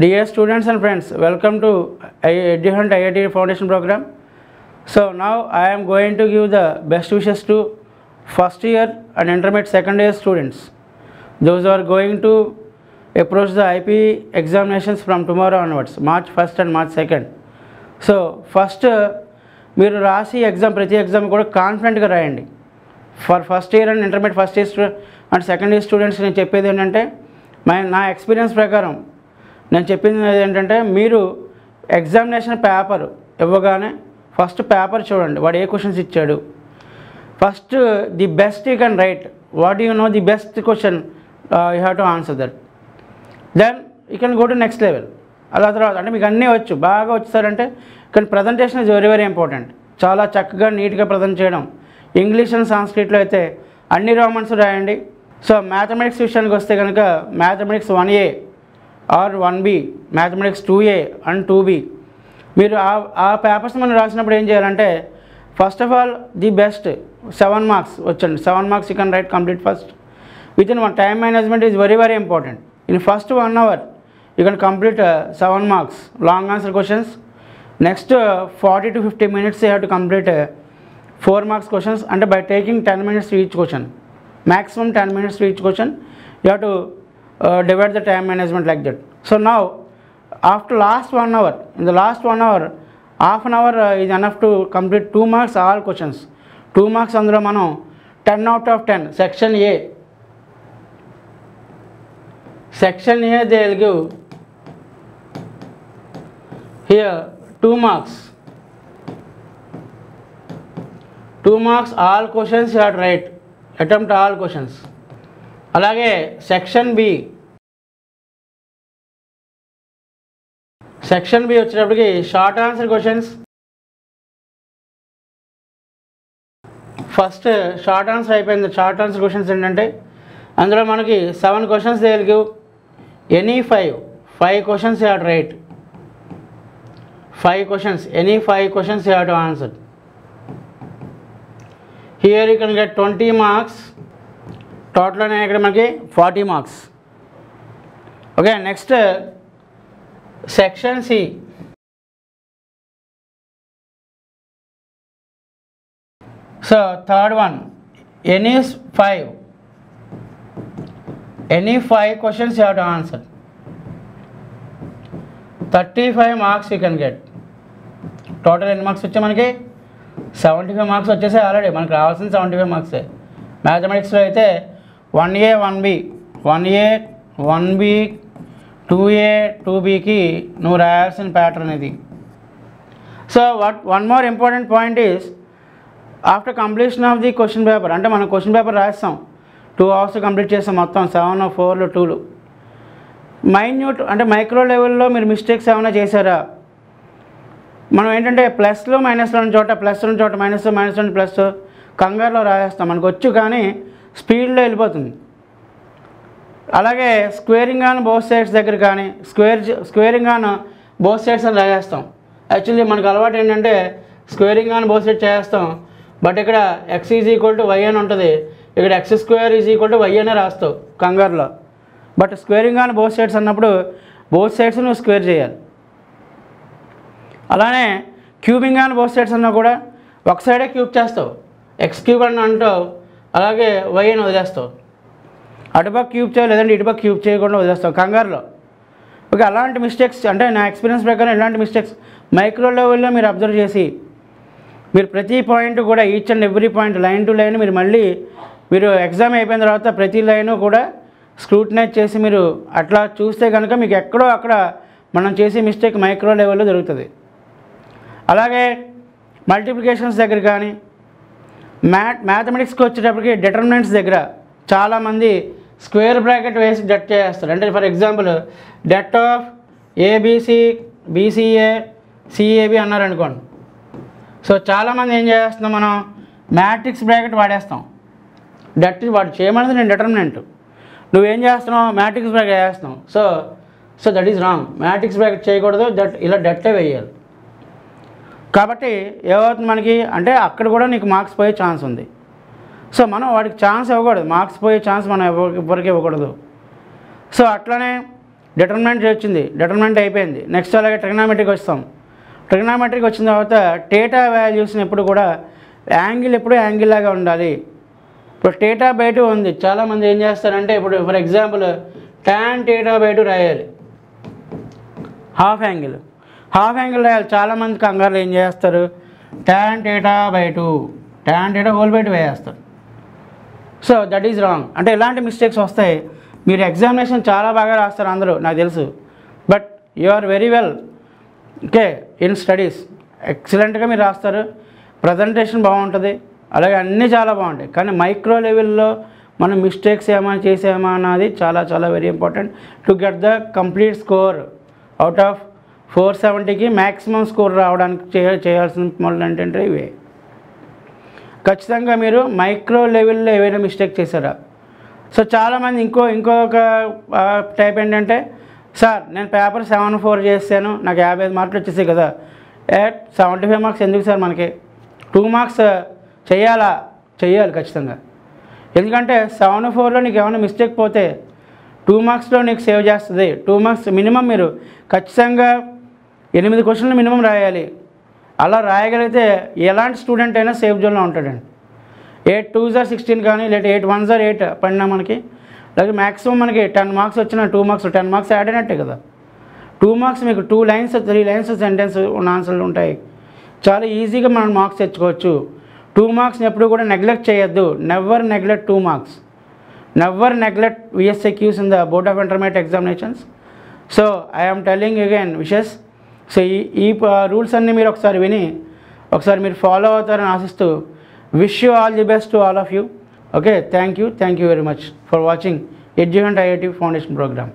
Dear students and friends, welcome to EduHunt IIT Foundation program. So now I am going to give the best wishes to first year and intermediate second year students. Those who are going to approach the IP examinations from tomorrow onwards, March 1st and March 2nd. So first మీరు రాసి ప్రతి exam కూడా కాన్ఫిడెంట్గా రాయండి. For first year and intermediate first year and second year students నేను చెప్పేది ఏంటంటే నా ఎక్స్పీరియన్స్ ప్రకారం నేను చెప్పింది ఏంటంటే మీరు ఎగ్జామినేషన్ పేపర్ ఇవ్వగానే ఫస్ట్ పేపర్ చూడండి, వాడు ఏ క్వశ్చన్స్ ఇచ్చాడు. First the best you can write, what you know the best question you have to answer that. Then you can go to next level. అలా తర్వాత అంటే మీకు అన్నీ వచ్చు, బాగా వచ్చారంటే కానీ presentation is very very important. చాలా చక్కగా నీట్గా ప్రజెంట్ చేయడం. ఇంగ్లీష్ అండ్ సాంస్క్రిట్లో అయితే అన్ని రోమన్స్ రాయండి. సో మ్యాథమెటిక్స్ విషయానికి వస్తే కనుక mathematics 1A are 1B, mathematics 2A and 2B. మీరు ఆ పేపర్స్ మనం రాసినప్పుడు ఏం చేయాలంటే first of all the best 7 marks వచ్చండి. 7 marks you can right complete first. With in one time management is very very important. In first 1 hour you can complete 7 marks long answer questions. Next 40 to 50 minutes you have to complete 4 marks questions, and by taking 10 minutes to each question, maximum 10 minutes to each question, you have to divide the time management like that. So now after last 1 hour, in the last 1 hour, half an hour is enough to complete 2 marks all questions. 2 marks అందులో మనం 10 out of 10 section A they will give here 2 marks. 2 marks all questions you have to write, attempt all questions. అలాగే section B వచ్చేటప్పటికి short answer questions. First short answer అయిపోయింది. Short answer questions ఏంటంటే అందులో మనకి 7 questions they will give any 5 questions you have to write. 5 questions, any 5 questions you have to answer. Here you can get 20 marks. Total అనే ఇక్కడ మనకి 40 marks. Okay, next section C. So third one any 5 questions you have to answer. 35 marks you can get. Total ఎన్ని marks వచ్చాయి మనకి 75 marks వచ్చేసాయి already. మనకు రావాల్సిన 75 మార్క్సే. మ్యాథమెటిక్స్లో అయితే 1A 1B 2A 2Bకి నువ్వు రాయాల్సిన ప్యాటర్న్ ఇది. So one more important point is after completion of the question paper, అంటే మనం క్వశ్చన్ పేపర్ రాస్తాం 2 hours కంప్లీట్ చేస్తాం మొత్తం 7 4 2. మైన్యూట్ అంటే మైక్రో లెవెల్లో మీరు మిస్టేక్స్ ఏమైనా చేశారా? మనం ఏంటంటే ప్లస్లో మైనస్లో ఉన్న చోట ప్లస్ ఉన్న చోట మైనస్ ఉన్న ప్లస్ కంగారులో రాసేస్తాం, మనకు వచ్చు కానీ స్పీడ్లో వెళ్ళిపోతుంది. అలాగే స్క్వేరింగ్ ఆన్ బోత్ సైడ్స్ దగ్గర కానీ స్క్వేరింగ్ ఆన్ బోత్ సైడ్స్ అని రాసేస్తాం. యాక్చువల్లీ మనకు అలవాటు ఏంటంటే స్క్వేరింగ్ ఆన్ బోత్ సైడ్స్ చేస్తాం, బట్ ఇక్కడ x = y అని ఉంటుంది, ఇక్కడ x² = y అనే రాస్తావు కంగారులో. But squaring on both sides అన్నప్పుడు బోత్ సైడ్స్ నువ్వు స్క్వేర్ చేయాలి. అలానే క్యూబింగ్ ఆన్ బోత్ సైడ్స్ అన్నా కూడా ఒక సైడే క్యూబ్ చేస్తావు, x³ అని అంటావు, అలాగే y అని వదిలేస్తావు. అటుపక్క క్యూబ్ చేయాలి, లేదంటే ఇటుపక్క క్యూబ్ చేయకుండా వదిలేస్తావు కంగారులో. ఓకే, అలాంటి మిస్టేక్స్ అంటే నా ఎక్స్పీరియన్స్ ప్రకారం ఇలాంటి మిస్టేక్స్ మైక్రో లెవెల్లో మీరు అబ్జర్వ్ చేసి మీరు ప్రతి పాయింట్ కూడా each and every point line to line మీరు ఎగ్జామ్ అయిపోయిన తర్వాత ప్రతి లైను కూడా స్క్రూటినైజ్ చేసి మీరు అట్లా చూస్తే కనుక మీకు ఎక్కడో అక్కడ మనం చేసే మిస్టేక్ మైక్రో లెవెల్లో జరుగుతుంది. అలాగే మల్టిప్లికేషన్స్ దగ్గర కానీ మ్యాథమెటిక్స్కి వచ్చేటప్పటికి డిటర్మినెంట్స్ దగ్గర చాలామంది స్క్వేర్ బ్రాకెట్ వేసి డెట్ చేస్తారు. అంటే for example det of ABC BCA CAB అన్నారనుకోండి. సో చాలామంది ఏం చేస్తున్నాం, మనం మ్యాట్రిక్స్ బ్రాకెట్ వాడేస్తాం. డెట్ వాడు చేయమన్నది నేను డిటర్మినెంట్, నువ్వేం చేస్తున్నావు మ్యాట్రిక్స్ బ్రాకెట్ వేస్తున్నావు. So that is wrong. Matrix bracket చేయకూడదు, ఇలా డెట్టే వేయాలి. కాబట్టి ఏమవుతుంది మనకి అంటే అక్కడ కూడా నీకు మార్క్స్ పోయే ఛాన్స్ ఉంది. సో మనం వాడికి ఛాన్స్ ఇవ్వకూడదు, మార్క్స్ పోయే ఛాన్స్ మనం ఎవరికి ఇవ్వకూడదు. సో అట్లనే డిటర్మినెంట్ వచ్చింది, డిటర్మినెంట్ అయిపోయింది. నెక్స్ట్ అలాగే ట్రిగ్నామెట్రీకి వస్తాం. ట్రిగ్నామెట్రీకి వచ్చిన తర్వాత థీటా వాల్యూస్ని ఎప్పుడు కూడా యాంగిల్ ఎప్పుడు యాంగిల్ లాగా ఉండాలి. ఇప్పుడు థీటా బై 2 ఉంది. చాలామంది ఏం చేస్తారంటే ఇప్పుడు ఫర్ ఎగ్జాంపుల్ tan θ బై 2 రాయాలి, హాఫ్ యాంగిల్ రాయాలి. చాలామంది కంగారులో ఏం చేస్తారు, tan θ by 2 tan θ whole by 2 వేస్తారు. So that is wrong. అంటే ఇలాంటి మిస్టేక్స్ వస్తాయి. మీరు ఎగ్జామినేషన్ చాలా బాగా రాస్తారు అందరూ నాకు తెలుసు, but you are very well okay in studies, ఎక్సలెంట్గా మీరు రాస్తారు, ప్రజెంటేషన్ బాగుంటుంది, అలాగే అన్నీ చాలా బాగుంటాయి. కానీ మైక్రో లెవెల్లో మనం మిస్టేక్స్ ఏమైనా చేసామా అన్నది చాలా చాలా very important to get the complete score. Out of 470కి మ్యాక్సిమం స్కోర్ రావడానికి చేయాల్సిన పనులు ఏంటంటే ఇవే. ఖచ్చితంగా మీరు మైక్రో లెవెల్లో ఏవైనా మిస్టేక్ చేశారా? సో చాలామంది ఇంకొక టైప్ ఏంటంటే, సార్ నేను పేపర్ 74 చేశాను, నాకు 55 మార్కులు వచ్చేసాయి కదా, 75 మార్క్స్ ఎందుకు సార్ మనకి, 2 మార్క్స్ చేయాలి ఖచ్చితంగా. ఎందుకంటే 74లో నీకు ఏమైనా మిస్టేక్ పోతే 2 మార్క్స్లో నీకు సేవ్ చేస్తుంది. 2 మార్క్స్ మినిమం మీరు ఖచ్చితంగా 8 క్వశ్చన్లు మినిమం రాయాలి. అలా రాయగలిగితే ఎలాంటి స్టూడెంట్ అయినా సేఫ్ జోన్లో ఉంటాడండి. 8 2s are 16 కానీ లేదా 8 1s are 8 పడినా మనకి, అలాగే మ్యాక్సిమం మనకి 10 మార్క్స్ వచ్చిన 2 మార్క్స్ 10 మార్క్స్ యాడ్ అయినట్టే కదా. 2 మార్క్స్ మీకు 2 లైన్స్ 3 లైన్స్ సెంటెన్స్ ఉన్న ఆన్సర్లు ఉంటాయి. చాలా ఈజీగా మనం మార్క్స్ తెచ్చుకోవచ్చు. 2 మార్క్స్ని ఎప్పుడు కూడా నెగ్లెక్ట్ చేయొద్దు. Never neglect 2 marks. Never neglect VSQs in the board of intermediate examinations. So I'm telling again wishes. So ఈ రూల్స్ అన్నీ మీరు ఒకసారి విని ఒకసారి మీరు ఫాలో అవుతారని ఆశిస్తూ wish you all the best to all of you. Okay, thank you very much for watching EduHunt IIT Foundation program.